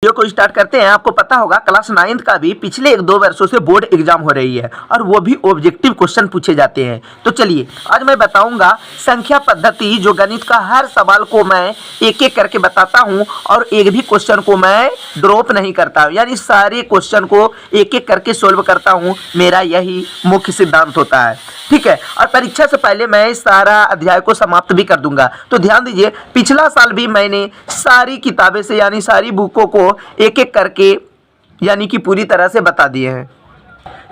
Video को start करते हैं। आपको पता होगा क्लास 9th का भी पिछले 1-2 वर्षों से बोर्ड एग्जाम हो रही है और वो भी ऑब्जेक्टिव क्वेश्चन पूछे जाते हैं। तो चलिए आज मैं बताऊंगा संख्या पद्धति, जो गणित का हर सवाल को मैं एक एक करके बताता हूं और एक भी क्वेश्चन को मैं ड्रॉप नहीं करता, यानी सारे क्वेश्चन को एक एक करके सोल्व करता हूं। मेरा यही मुख्य सिद्धांत होता है, ठीक है। और परीक्षा से पहले मैं इस सारा अध्याय को समाप्त भी कर दूंगा। तो ध्यान दीजिए, पिछला साल भी मैंने सारी किताबें से यानी सारी बुकों को एक एक करके यानी कि पूरी तरह से बता दिए हैं।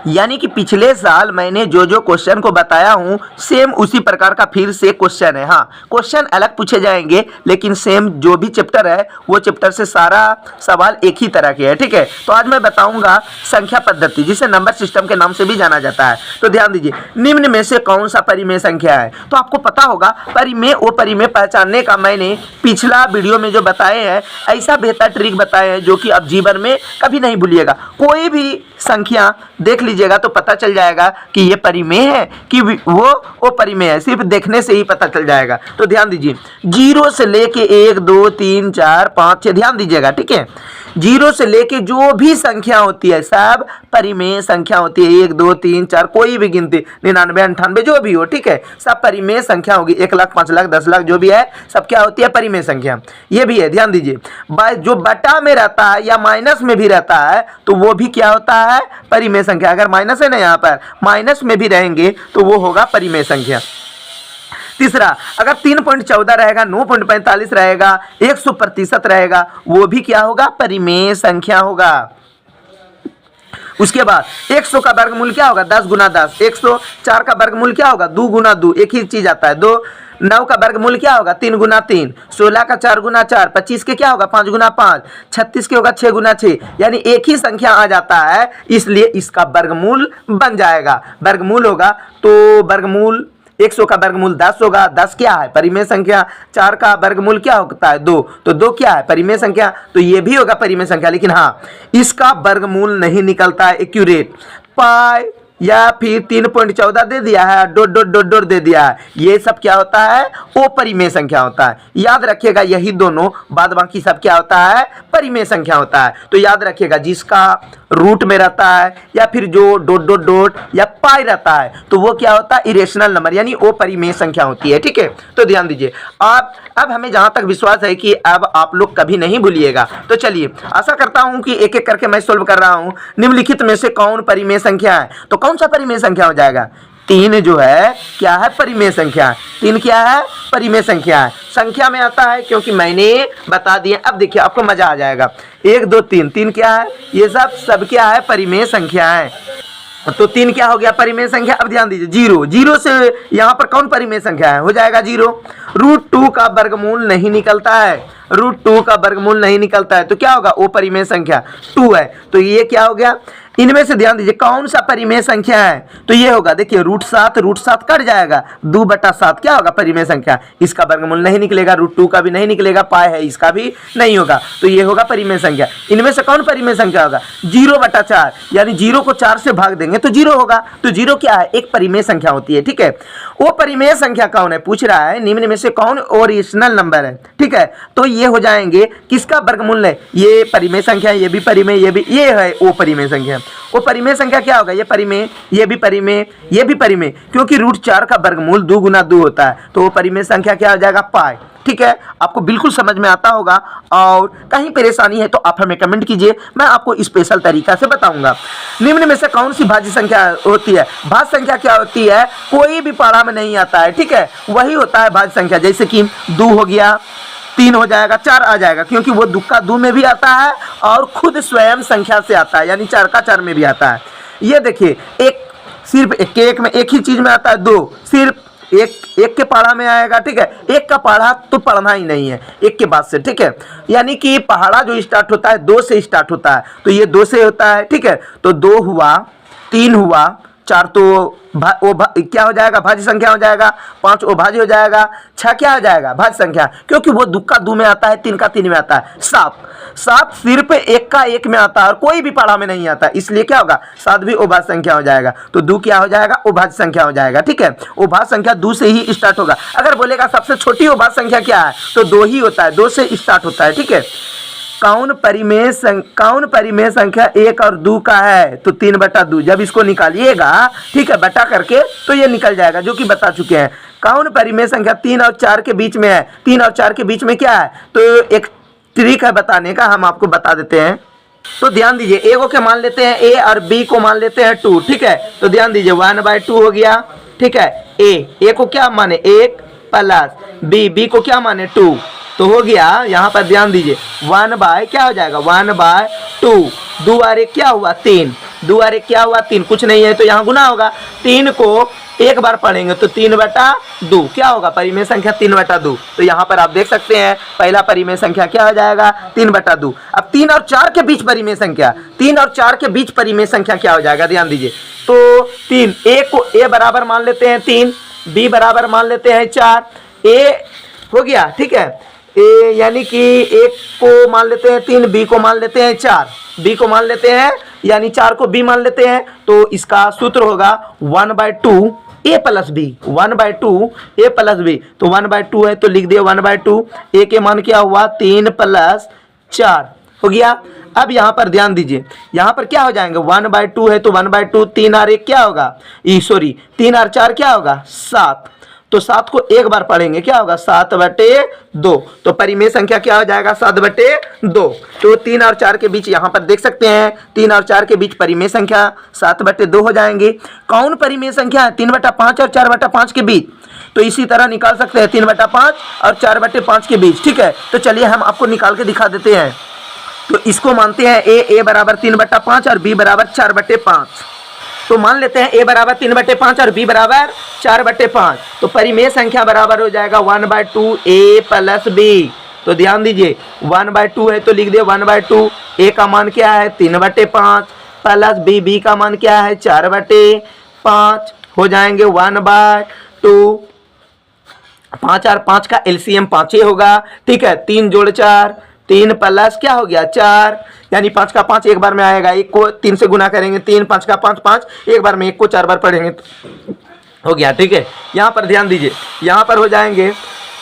यानी कि पिछले साल मैंने जो जो क्वेश्चन को बताया हूं सेम उसी प्रकार का फिर से क्वेश्चन है। हाँ, क्वेश्चन अलग पूछे जाएंगे लेकिन सेम जो भी चैप्टर है वो चैप्टर से सारा सवाल एक ही तरह के है, ठीक है। तो आज मैं बताऊंगा संख्या पद्धति, जिसे नंबर सिस्टम के नाम से भी जाना जाता है। तो ध्यान दीजिए, निम्न में से कौन सा परिमेय संख्या है। तो आपको पता होगा परिमेय और परिमेय पहचानने का मैंने पिछला वीडियो में जो बताए हैं, ऐसा बेहतर ट्रिक बताए हैं जो कि अब जीवन में कभी नहीं भूलिएगा। कोई भी संख्या देख लीजिएगा तो पता चल जाएगा कि ये परिमेय है कि वो परिमेय है, सिर्फ देखने से ही पता चल जाएगा। तो ध्यान दीजिए, 0 से लेके 1 2 3 4 5 6, ध्यान दीजिएगा, ठीक है। 0 से लेके जो भी संख्या होती है सब परिमेय संख्या होती है। 1 2 3 4, कोई भी गिनती 99 98 जो भी हो, ठीक है, सब परिमेय संख्या होगी। 1 लाख 5 लाख 10 लाख जो भी है सब क्या होती है, परिमेय संख्या। ये भी है, ध्यान दीजिए। जो बटा में रहता है या माइनस में भी रहता है तो वो भी क्या होता है, परिमेय संख्या। अगर माइनस है ना, यहाँ पर माइनस में भी रहेंगे तो वो होगा परिमेय संख्या। तीसरा, अगर 3.14 रहेगा, 9.45 रहेगा, 100% रहेगा, वो भी क्या होगा, परिमेय संख्या होगा। उसके बाद 100 का वर्गमूल क्या होगा, 10 गुना 10। 104 का वर्गमूल क्या होगा, 2 गुना 2, एक ही चीज आता है। 9 का वर्गमूल क्या होगा, 3 गुना 3। 16 का 4 गुना 4। 25 के क्या होगा, 5 गुना 5। 36 के होगा 6 गुना 6, यानी एक ही संख्या आ जाता है, इसलिए इसका वर्गमूल बन जाएगा। वर्गमूल होगा तो वर्गमूल 100 का वर्गमूल 10 होगा। 10 क्या है, परिमेय संख्या। 4 का वर्गमूल क्या होता है, 2, तो 2 क्या है, परिमेय संख्या। तो ये भी होगा परिमेय संख्या, लेकिन हाँ, इसका वर्गमूल नहीं निकलता है एक्यूरेट। पाई या फिर 3.14 दे दिया है, डॉट डॉट डॉट डॉट दे दिया है, ये सब क्या होता है, वो परिमेय संख्या होता है। याद रखिएगा, यही दोनों, बाद बाकी सब क्या होता है, परिमेय संख्या होता है। तो याद रखिएगा, जिसका रूट में रहता है या फिर जो डॉट डॉट डॉट या पाई रहता है तो वो क्या होता है, इरेशनल नंबर, यानी वो परिमेय संख्या होती है, ठीक है। तो ध्यान दीजिए, आप अब हमें जहां तक विश्वास है कि अब आप लोग कभी नहीं भूलिएगा। तो चलिए, आशा करता हूं कि एक एक करके मैं सोल्व कर रहा हूं। निम्नलिखित में से कौन परिमेय संख्या है, तो कौन सा परिमेय संख्या हो जाएगा, 3 जो है क्या है, परिमेय संख्या। 3 क्या है, परिमेय संख्या है। संख्या में आता है क्योंकि मैंने बता दिया। अब देखिए, आपको मजा आ जाएगा। 1 2 3, 3 क्या है, ये सब क्या है, परिमेय संख्या है। तो 3 क्या हो गया, परिमेय संख्या। अब ध्यान दीजिए, 0 से यहाँ पर कौन परिमेय संख्या है, हो जाएगा 0। √2 का वर्गमूल नहीं निकलता है, √2 का वर्गमूल नहीं निकलता है, तो क्या होगा, वो परिमेय संख्या 2 है। तो ये क्या हो गया, इनमें से ध्यान दीजिए कौन सा परिमेय संख्या है, तो ये होगा, देखिए √7 कट जाएगा, 2/7 क्या होगा, परिमेय संख्या। इसका वर्गमूल नहीं निकलेगा, √2 का भी नहीं निकलेगा, पाई है इसका भी नहीं होगा, तो ये होगा परिमेय संख्या। इनमें से कौन परिमेय संख्या होगा, 0/4, यानी 0 को 4 से भाग देंगे तो 0 होगा। तो 0 क्या है, एक परिमेय संख्या होती है, ठीक है। वो परिमेय संख्या कौन है, पूछ रहा है, निम्न में से कौन ओरिजिनल नंबर है, ठीक है। तो ये हो जाएंगे, किसका वर्गमूल है, ये परिमेय संख्या, ये भी परिमेय, ये भी, ये है वो परिमेय संख्या। वो परिमेय संख्या क्या होगा, ये परिमेय, ये भी परिमेय, ये भी परिमेय, क्योंकि √4 का वर्गमूल 2 गुना 2 होता है, तो वो परिमेय संख्या क्या हो जाएगा, पाई, ठीक है। आपको बिल्कुल समझ में आता होगा, और कहीं परेशानी है तो आप हमें कमेंट कीजिए, मैं आपको स्पेशल तरीका से बताऊंगा। निम्न में से कौन सी भाज्य संख्या होती है, भाज्य संख्या क्या होती है, कोई भी पारा में नहीं आता है, ठीक है, वही होता है भाज्य संख्या। जैसे कि 2 हो गया, 3 हो जाएगा, 4 आ जाएगा, क्योंकि वो दुक्का 2 में भी आता है और खुद स्वयं संख्या से आता है, यानी 4 का 4 में भी आता है। ये देखिए, एक सिर्फ एक में एक ही चीज में आता है, 2 सिर्फ एक के पहाड़ा में आएगा, ठीक है। एक का पहाड़ा तो पढ़ना ही नहीं है, एक के बाद से, ठीक है। यानी कि पहाड़ा जो स्टार्ट होता है 2 से स्टार्ट होता है, तो ये 2 से होता है, ठीक है। तो 2 हुआ, 3 हुआ, 4 तो क्या हो जाएगा, भाज्य संख्या हो जाएगा। 5 अभाज्य हो जाएगा। 6 क्या हो जाएगा, भाज्य संख्या, क्योंकि वो 2 का 2 में आता है, 3 का 3 में आता है। 7 सिर्फ 1 का 1 में आता है और कोई भी पारा में नहीं आता, इसलिए क्या होगा, 7 भी अभाज्य संख्या हो जाएगा। तो 2 क्या हो जाएगा, अभाज्य संख्या हो जाएगा, ठीक है। अभाज्य संख्या 2 से ही स्टार्ट होगा। अगर बोलेगा सबसे छोटी अभाज्य संख्या क्या है, तो 2 ही होता है, 2 से स्टार्ट होता है, ठीक है। कौन परिमेय संख्या 1 और 2 का है, तो 3/2। जब इसको निकालिएगा, ठीक है, बटा करके, तो ये निकल जाएगा, जो कि बता चुके हैं। कौन परिमेय संख्या 3 और 4 के बीच में है? 3 और 4 के बीच में क्या है? तो एक ट्रिक है बताने का, हम आपको बता देते हैं। तो ध्यान दीजिए, ए को क्या मान लेते हैं? ए, और बी को मान लेते हैं 2, ठीक है। तो ध्यान दीजिए 1/2 हो गया, ठीक है। ए को क्या माने? 1 प्लस बी को क्या माने? 2, तो हो गया। यहाँ पर ध्यान दीजिए 1 बाय क्या हो जाएगा? 1/2। 2 और 1 क्या हुआ? 3। 2 और 1 क्या हुआ? 3। कुछ नहीं है तो यहाँ गुना होगा। 3 को एक बार पढ़ेंगे तो 3/2 क्या होगा? परिमेय संख्या 3/2। तो यहाँ पर आप देख सकते हैं पहला परिमेय संख्या क्या हो जाएगा? 3/2। अब 3 और 4 के बीच परिमेय संख्या, 3 और 4 के बीच परिमेय संख्या क्या हो जाएगा? ध्यान दीजिए, तो 3, ए को ए बराबर मान लेते हैं 3, बी बराबर मान लेते हैं 4, ए हो गया, ठीक है। ए यानी कि एक को मान लेते हैं 3, बी को मान लेते हैं 4, बी को मान लेते हैं, यानी 4 को बी मान लेते हैं। तो इसका सूत्र होगा 1/2 ए प्लस बी, 1/2 ए प्लस बी। तो 1/2 है तो लिख दिया 1/2। ए के मान क्या हुआ? 3 + 4 हो गया। अब यहाँ पर ध्यान दीजिए, यहाँ पर क्या हो जाएंगे? 1/2 है तो 1/2, 3 और 1 क्या होगा? 3 और 4 क्या होगा? 7। तो 7 को एक बार पढ़ेंगे क्या होगा? 7/2। तो परिमेय संख्या क्या हो जाएगा? 7/2। तो 3 और 4 के बीच यहाँ पर देख सकते हैं 3 और 4 के बीच परिमेय संख्या 7/2 हो जाएंगी। कौन परिमेय संख्या है? 3/5 और 4/5 के बीच। तो इसी तरह निकाल सकते हैं 3/5 और 4/5 के बीच, ठीक है। तो चलिए हम आपको निकाल के दिखा देते हैं। तो इसको मानते हैं ए बराबर 3/5 और बी बराबर 4/5। तो मान लेते हैं ए बराबर 3/5 और बी बराबर 4/5। तो परिमेय संख्या बराबर हो जाएगा 1/2 ए प्लस बी। तो ध्यान दीजिए 1/2 है तो लिख दिए 1/2। ए का मान क्या है? 3/5 प्लस बी का मान क्या है? 4/5 हो जाएंगे 1/2। 5 और 5 का एलसीएम 5 ही होगा, ठीक है। 3 जोड़ 4, 3 प्लस क्या हो गया? 4, यानी 5 का 5 एक बार में आएगा। 1 को 3 से गुना करेंगे, 3 5 का 5 5, एक बार में 1 को 4 बार पढ़ेंगे तो हो गया, ठीक है। यहाँ पर ध्यान दीजिए, यहाँ पर हो जाएंगे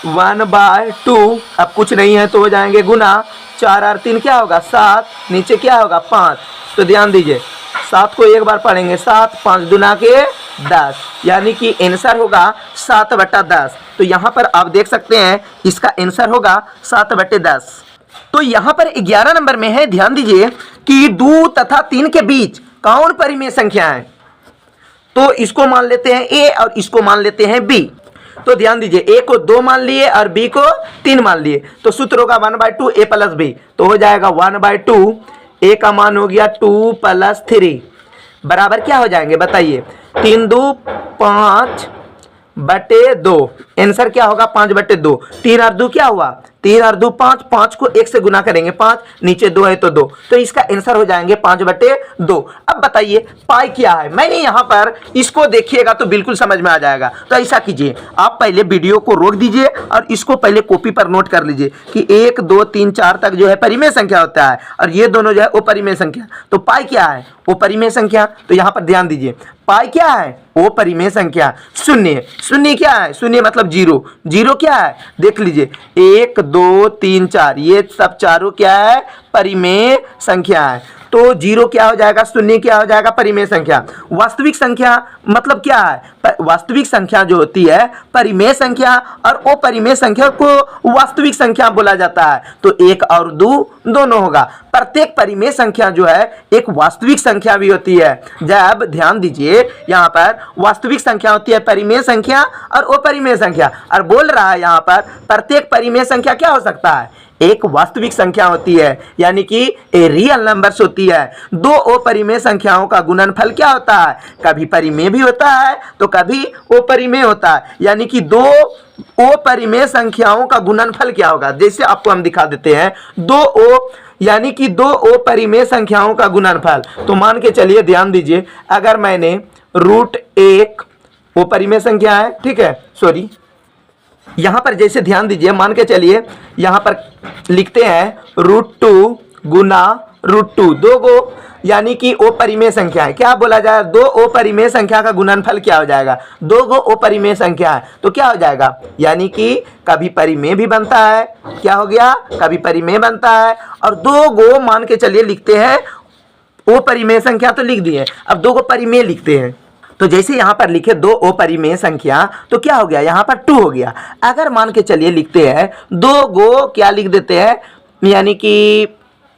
1/2। अब कुछ नहीं है तो हो जाएंगे गुना, 4 और 3 क्या होगा? 7, नीचे क्या होगा? 5। तो ध्यान दीजिए 7 को एक बार पढ़ेंगे, 7 5 दूना के 10, यानी कि आंसर होगा 7/10। तो यहाँ पर आप देख सकते हैं इसका आंसर होगा 7/10। तो यहाँ पर 11 नंबर में है, ध्यान दीजिए कि 2 तथा 3 के बीच कौन परिमेय संख्या है? तो इसको मान लेते हैं ए और इसको मान लेते हैं बी। तो ध्यान दीजिए ए को 2 मान लिए और बी को 3 मान लिए। तो सूत्र होगा 1/2 ए प्लस बी। तो हो जाएगा 1/2, ए का मान हो गया 2 + 3 बराबर क्या हो जाएंगे? बताइए। 3 2 5/2। आंसर क्या होगा? 5/2। 3 और 2 क्या हुआ? 3 और 2 5, 5 को 1 से गुना करेंगे 5, नीचे 2 है तो 2। तो इसका आंसर हो जाएंगे 5/2। अब बताइए पाई क्या है? मैंने यहाँ पर इसको देखिएगा तो बिल्कुल समझ में आ जाएगा। तो ऐसा कीजिए, आप पहले वीडियो को रोक दीजिए और इसको पहले कॉपी पर नोट कर लीजिए कि 1 2 3 4 तक जो है परिमेय संख्या होता है और ये दोनों जो है वो परिमेय संख्या। तो पाई क्या है? वो परिमेय संख्या। तो यहाँ पर ध्यान दीजिए, पाई क्या है? वो परिमेय संख्या। शून्य, शून्य क्या है? शून्य मतलब 0। 0 क्या है? देख लीजिए 1 2 3 4, ये सब चारों क्या है? परिमेय संख्या है। तो 0 क्या हो जाएगा? शून्य क्या हो जाएगा? परिमेय संख्या। वास्तविक संख्या मतलब क्या है? वास्तविक संख्या जो होती है परिमेय संख्या, और अपरिमेय संख्या को वास्तविक संख्या बोला जाता है। तो 1 और 2 दोनों होगा। प्रत्येक परिमेय संख्या जो है एक वास्तविक संख्या भी होती है। जब ध्यान दीजिए यहाँ पर वास्तविक संख्या होती है परिमेय संख्या और अपरिमेय संख्या, और बोल रहा है यहाँ पर प्रत्येक परिमेय संख्या क्या हो सकता है? एक वास्तविक संख्या होती है, यानी कि ए रियल नंबर्स होती है। 2 अपरिमेय संख्याओं का गुणनफल क्या होता है? कभी परिमेय भी होता है तो कभी अपरिमेय होता है, यानी कि 2 अपरिमेय संख्याओं का गुणनफल क्या होगा? जैसे आपको हम दिखा देते हैं, 2 यानी कि 2 अपरिमेय संख्याओं का गुणनफल। तो मान के चलिए, ध्यान दीजिए, अगर मैंने √1 अपरिमेय संख्या है, ठीक है, सॉरी, यहाँ पर जैसे ध्यान दीजिए, मान के चलिए यहाँ पर लिखते हैं √2 गुना √2, 2 गो यानी कि ओ परिमेय संख्या है। क्या बोला जाए, दो ओ परिमेय संख्या का गुणनफल क्या हो जाएगा, दो गो ओ परिमेय संख्या है तो क्या हो जाएगा, यानी कि कभी परिमेय भी बनता है, क्या हो गया, कभी परिमेय बनता है, और दो गो मान के चलिए लिखते हैं, ओ परिमेय संख्या तो लिख दिए, अब दो गो परिमेय लिखते हैं। तो जैसे यहाँ पर लिखे दो ओ परिमेय संख्या तो क्या हो गया, यहाँ पर 2 हो गया। अगर मान के चलिए लिखते हैं दो गो क्या लिख देते हैं, यानी कि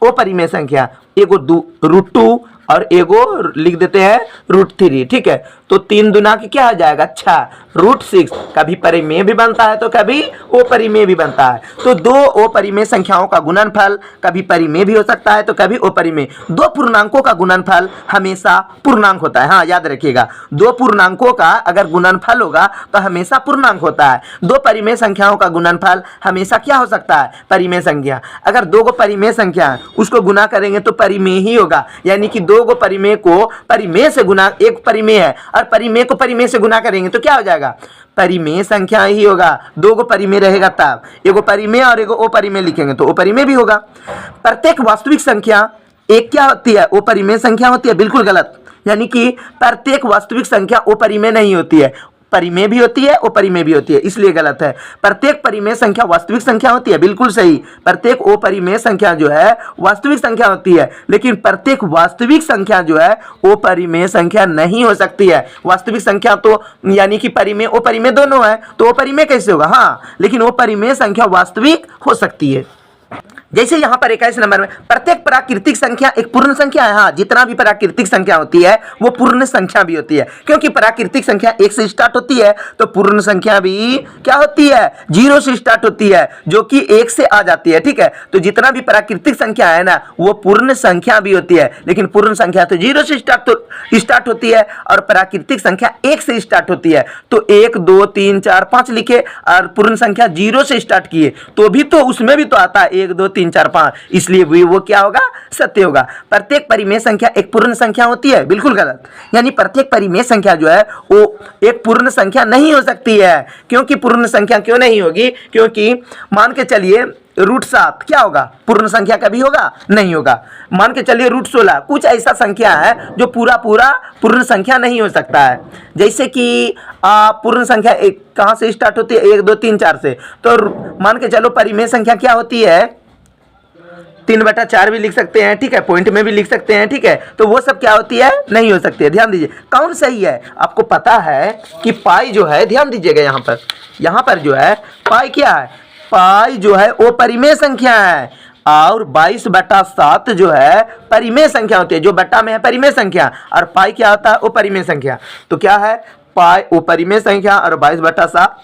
ओ परिमेय संख्या, एगो √2 और एगो लिख देते हैं √3, ठीक है। तो 3 दूना की क्या हो जाएगा 6, √6 कभी परिमेय भी बनता है तो कभी ओ परिमेय भी बनता है। तो दो ओ परिमेय संख्याओं का गुणनफल कभी परिमेय भी हो सकता है तो कभी ओ परिमेय। दो पूर्णांकों का गुणनफल हमेशा पूर्णांक होता है, हाँ याद रखिएगा, दो पूर्णांकों का अगर गुणनफल होगा तो हमेशा पूर्णांक होता है। दो परिमेय संख्याओं का गुणनफल हमेशा क्या हो सकता है, परिमेय संख्या। अगर दो गो परिमेय संख्या है उसको गुना करेंगे तो परिमेय ही होगा, यानी कि दो गो परिमेय को परिमेय से गुना, एक परिमेय है और परिमेय को परिमेय से गुना करेंगे तो क्या हो जाएगा, परिमेय संख्या ही होगा। दो गो परिमेय रहेगा तब, एगो परिमेय और एगो ओ परिमेय लिखेंगे तो ओ परिमेय भी होगा। प्रत्येक वास्तविक संख्या एक क्या होती है, ओ परिमेय संख्या होती है, बिल्कुल गलत। यानी कि प्रत्येक वास्तविक संख्या ओ परिमेय नहीं होती है, परिमेय भी होती है ओ परिमेय भी होती है, इसलिए गलत है। प्रत्येक परिमेय संख्या वास्तविक संख्या होती है, बिल्कुल सही। प्रत्येक ओ परिमेय संख्या जो है वास्तविक संख्या होती है, लेकिन प्रत्येक वास्तविक संख्या जो है ओ परिमेय संख्या नहीं हो सकती है। वास्तविक संख्या तो यानी कि परिमेय ओ परिमेय दोनों है, तो ओ परिमेय कैसे होगा, हाँ, लेकिन ओ परिमेय संख्या वास्तविक हो सकती है। जैसे यहाँ पर 21 नंबर में प्रत्येक प्राकृतिक संख्या एक पूर्ण संख्या है, हाँ, जितना भी प्राकृतिक संख्या होती है वो पूर्ण संख्या भी होती है, क्योंकि प्राकृतिक संख्या 1 से स्टार्ट होती है तो पूर्ण संख्या भी क्या होती है, 0 से स्टार्ट होती है, जो कि 1 से आ जाती है, ठीक है। तो जितना भी प्राकृतिक संख्या है ना वो पूर्ण संख्या भी होती है, लेकिन पूर्ण संख्या तो 0 से स्टार्ट होती है और प्राकृतिक संख्या 1 से स्टार्ट होती है। तो 1 2 3 4 5 लिखे और पूर्ण संख्या 0 से स्टार्ट किए तो भी तो उसमें भी तो आता है 1 2 3 4 5, इसलिए वो क्या होगा, सत्य होगा। प्रत्येक परिमेय संख्या एक पूर्ण संख्या होती है, बिल्कुल गलत। यानी प्रत्येक परिमेय संख्या जो है वो एक पूर्ण संख्या नहीं हो सकती है। क्योंकि पूर्ण संख्या क्यों नहीं होगी, क्योंकि मान के चलिए √7 क्या होगा, पूर्ण संख्या कभी होगा, नहीं होगा। मान के चलिए √16 कुछ ऐसा संख्या है जो पूरा पूर्ण संख्या नहीं हो सकता है। जैसे कि पूर्ण संख्या एक कहाँ से स्टार्ट होती है, 1 2 3 4 से, तो मान के चलो परिमेय संख्या क्या होती है, 3/4 भी लिख सकते हैं, ठीक है, पॉइंट में भी लिख सकते हैं, ठीक है। तो वो सब क्या होती है, नहीं हो सकती है। ध्यान दीजिए कौन सही है, आपको पता है कि पाई जो है, ध्यान दीजिएगा यहाँ पर जो है पाई क्या है, पाई जो है वो परिमेय संख्या है और 22/7 जो है परिमेय संख्या होती है। जो बट्टा में है परिमेय संख्या और पाई क्या होता है, वो परिमेय संख्या। तो क्या है, पाई वो परिमेय संख्या और 22/7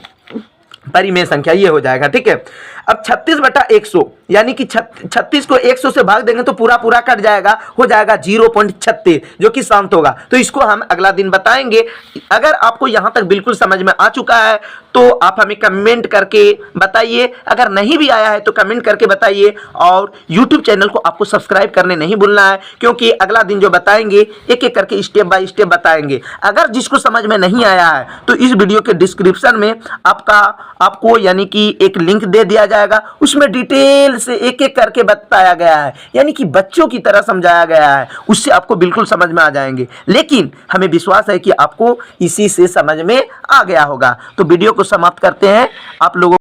परिमेय संख्या, ये हो जाएगा, ठीक है। अब 36/100 यानी कि 36 को 100 से भाग देंगे तो पूरा कट जाएगा, हो जाएगा 0.36 जो कि शांत होगा। तो इसको हम अगला दिन बताएंगे। अगर आपको यहाँ तक बिल्कुल समझ में आ चुका है तो आप हमें कमेंट करके बताइए, अगर नहीं भी आया है तो कमेंट करके बताइए। और यूट्यूब चैनल को आपको सब्सक्राइब करने नहीं भूलना है, क्योंकि अगला दिन जो बताएंगे एक एक करके स्टेप बाय स्टेप बताएंगे। अगर जिसको समझ में नहीं आया है तो इस वीडियो के डिस्क्रिप्शन में आपको यानी कि एक लिंक दे दिया जाएगा, उसमें डिटेल से एक एक करके बताया गया है, यानी कि बच्चों की तरह समझाया गया है, उससे आपको बिल्कुल समझ में आ जाएंगे। लेकिन हमें विश्वास है कि आपको इसी से समझ में आ गया होगा। तो वीडियो को समाप्त करते हैं। आप लोगों